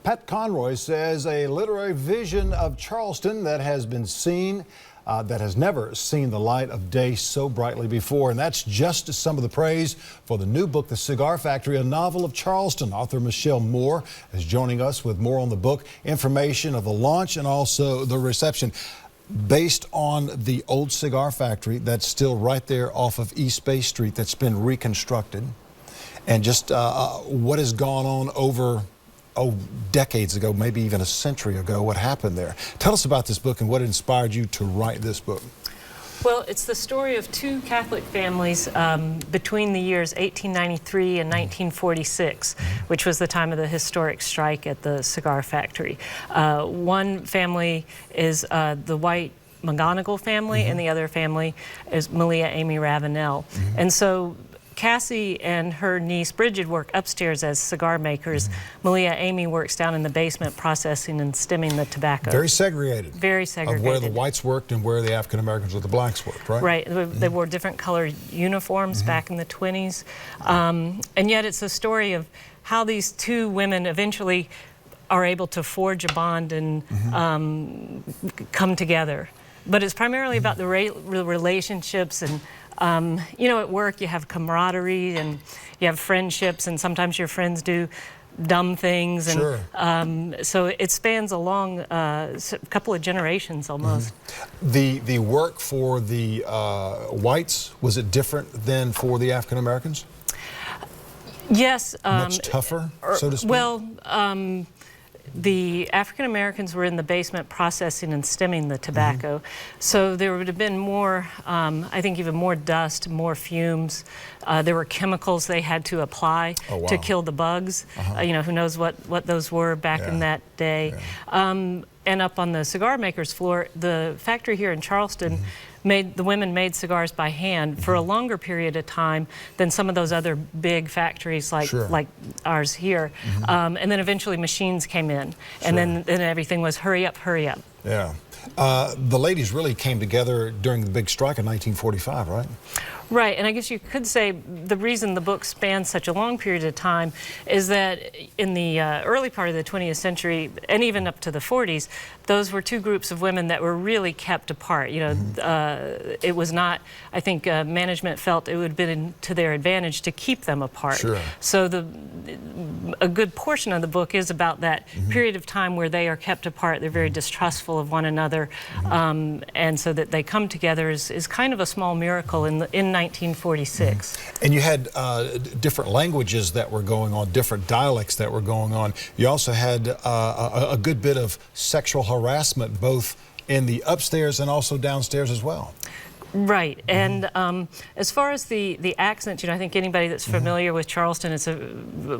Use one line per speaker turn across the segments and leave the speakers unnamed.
Pat Conroy says a literary vision of Charleston that has been seen, that has never seen the light of day so brightly before. And that's just some of the praise for the new book, The Cigar Factory, a novel of Charleston. Author Michelle Moore is joining us with more on the book, information of the launch and also the reception. Based on the old cigar factory that's still right there off of East Bay Street that's been reconstructed, and just what has gone on over decades ago, maybe even a century ago, what happened there. Tell us about this book and what inspired you to write this book.
Well, it's the story of two Catholic families between the years 1893 and 1946, which was the time of the historic strike at the cigar factory. One family is the White McGonigal family, and the other family is Malia Amy Ravenel. And so Cassie and her niece Bridget work upstairs as cigar makers. Malia Amy works down in the basement processing and stemming the tobacco. Very segregated. Very segregated.
Of where the whites worked and where the African Americans or the blacks worked, right?
Right. They wore different colored uniforms back in the 20s. And yet it's a story of how these two women eventually are able to forge a bond and come together. But it's primarily about the relationships and you know, at work you have camaraderie and you have friendships, and sometimes your friends do dumb things, and so it spans a long couple of generations almost.
The work for the whites, was it different than for the African Americans?
Yes.
Much tougher, so to speak?
Well, the African Americans were in the basement processing and stemming the tobacco, so there would have been more, I think even more dust, more fumes. There were chemicals they had to apply to kill the bugs. You know, who knows what those were back in that day. And up on the cigar maker's floor, the factory here in Charleston, the women made cigars by hand for a longer period of time than some of those other big factories like ours here. And then eventually machines came in, and then everything was hurry up, hurry up.
Yeah. The ladies really came together during the big strike in 1945, right?
Right, and I guess you could say the reason the book spans such a long period of time is that in the early part of the 20th century, and even up to the 40s, those were two groups of women that were really kept apart. You know, it was not, I think management felt it would have been to their advantage to keep them apart. So a good portion of the book is about that period of time where they are kept apart. They're very distrustful of one another, and so that they come together is kind of a small miracle in 1946.
And you had different languages that were going on, different dialects that were going on. You also had a good bit of sexual harassment, both in the upstairs and also downstairs as well.
Right, and as far as the accent, you know, I think anybody that's familiar with Charleston,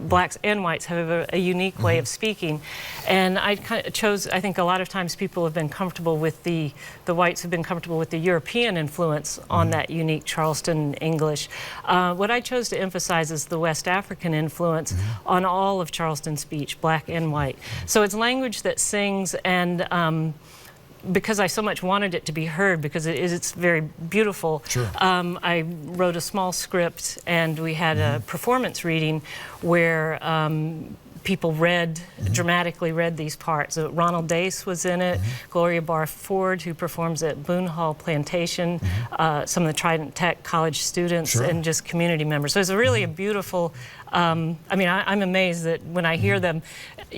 blacks and whites have a unique way of speaking, and I kind of chose, I think a lot of times people have been comfortable with the whites have been comfortable with the European influence on that unique Charleston English. What I chose to emphasize is the West African influence on all of Charleston speech, black and white. So it's language that sings, and because I so much wanted it to be heard, because it's very beautiful, I wrote a small script, and we had a performance reading where people dramatically read these parts. So Ronald Dace was in it, Gloria Barr Ford, who performs at Boone Hall Plantation, some of the Trident Tech college students, and just community members. So it's really a beautiful, I mean, I'm amazed that when I hear them,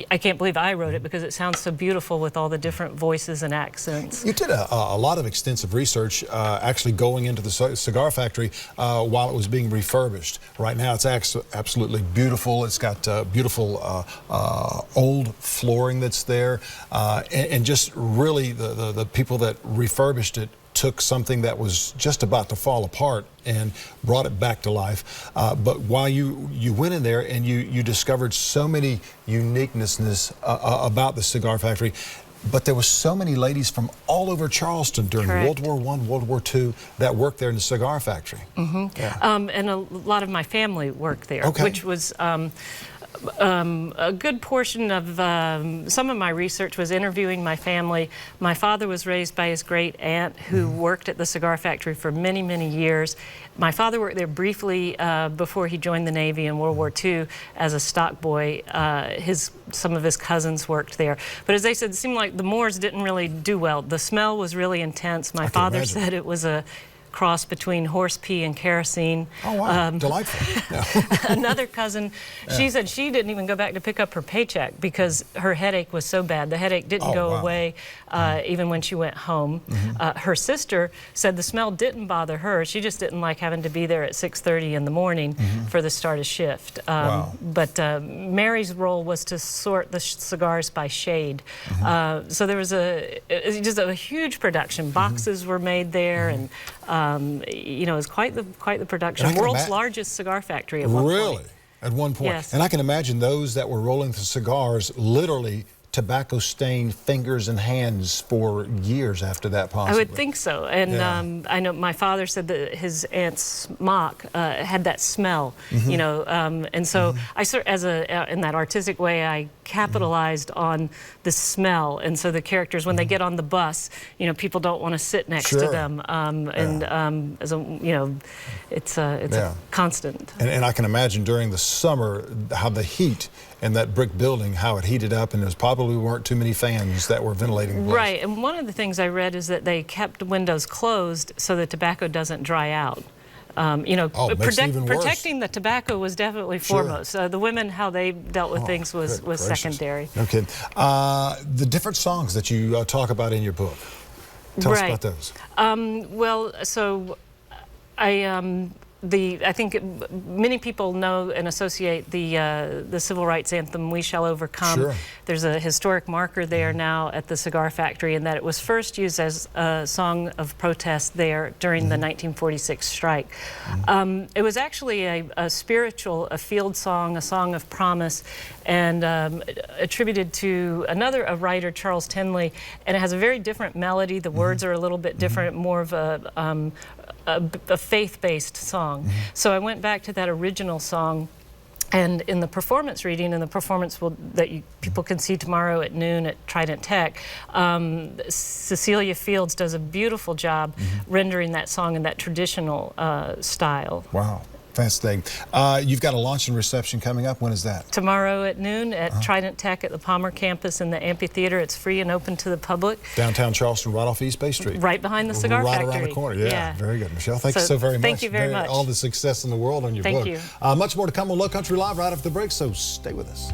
I can't believe I wrote it, because it sounds so beautiful with all the different voices and accents.
You did a lot of extensive research actually going into the cigar factory while it was being refurbished. Right now it's absolutely beautiful. It's got beautiful old flooring that's there, and just really the people that refurbished it took something that was just about to fall apart and brought it back to life. But while you went in there and you discovered so many uniquenesses about the cigar factory, but there were so many ladies from all over Charleston during World War I, World War II that worked there in the cigar factory.
And a lot of my family worked there, which was A good portion of some of my research was interviewing my family. My father was raised by his great aunt who worked at the Cigar Factory for many, many years. My father worked there briefly before he joined the Navy in World War II as a stock boy. Some of his cousins worked there. But as they said, it seemed like the Moors didn't really do well. The smell was really intense. My father said it was a cross between horse pee and kerosene.
Oh, wow. Delightful. Yeah.
Another cousin, she said she didn't even go back to pick up her paycheck because her headache was so bad. The headache didn't go away even when she went home. Her sister said the smell didn't bother her. She just didn't like having to be there at 6:30 in the morning for the start of shift. But Mary's role was to sort the cigars by shade. So there was just a huge production. Boxes were made there, and you know, it was quite the production. World's largest cigar factory at one point.
Really? At one point?
Yes.
And I can imagine those that were rolling the cigars literally tobacco-stained fingers and hands for years after that, possibly.
I would think so. And I know my father said that his aunt's smock had that smell, you know, and so I sort as in that artistic way, I capitalized on the smell, and so the characters, when they get on the bus, you know, people don't want to sit next to them, as a, you know, it's a constant.
And I can imagine during the summer how the heat in that brick building, how it heated up, and there probably weren't too many fans that were ventilating the place.
Right, and one of the things I read is that they kept windows closed so the tobacco doesn't dry out. You know, protecting the tobacco was definitely foremost. The women, how they dealt with things was secondary.
Okay. The different songs that you talk about in your book, tell us about those.
Well, so I think many people know and associate the civil rights anthem, "We Shall Overcome."
Sure.
There's a historic marker there now at the Cigar Factory, in that it was first used as a song of protest there during the 1946 strike. It was actually a spiritual, a field song, a song of promise, and attributed to a writer, Charles Tinley, and it has a very different melody. The words are a little bit different, more of a faith-based song. So I went back to that original song, and in the performance reading, and the performance that people can see tomorrow at noon at Trident Tech, Cecilia Fields does a beautiful job rendering that song in that traditional style.
Wow. Fascinating. You've got a launch and reception coming up. When is that?
Tomorrow at noon at Trident Tech at the Palmer campus in the amphitheater. It's free and open to the public.
Downtown Charleston, right off East Bay Street.
Right behind the Cigar Factory.
Right around the corner. Yeah, very good. Michelle, thank you so very much.
Thank you very much.
All the success in the world on your book.
Thank you.
Much more to come on Low Country Live right after the break, so stay with us.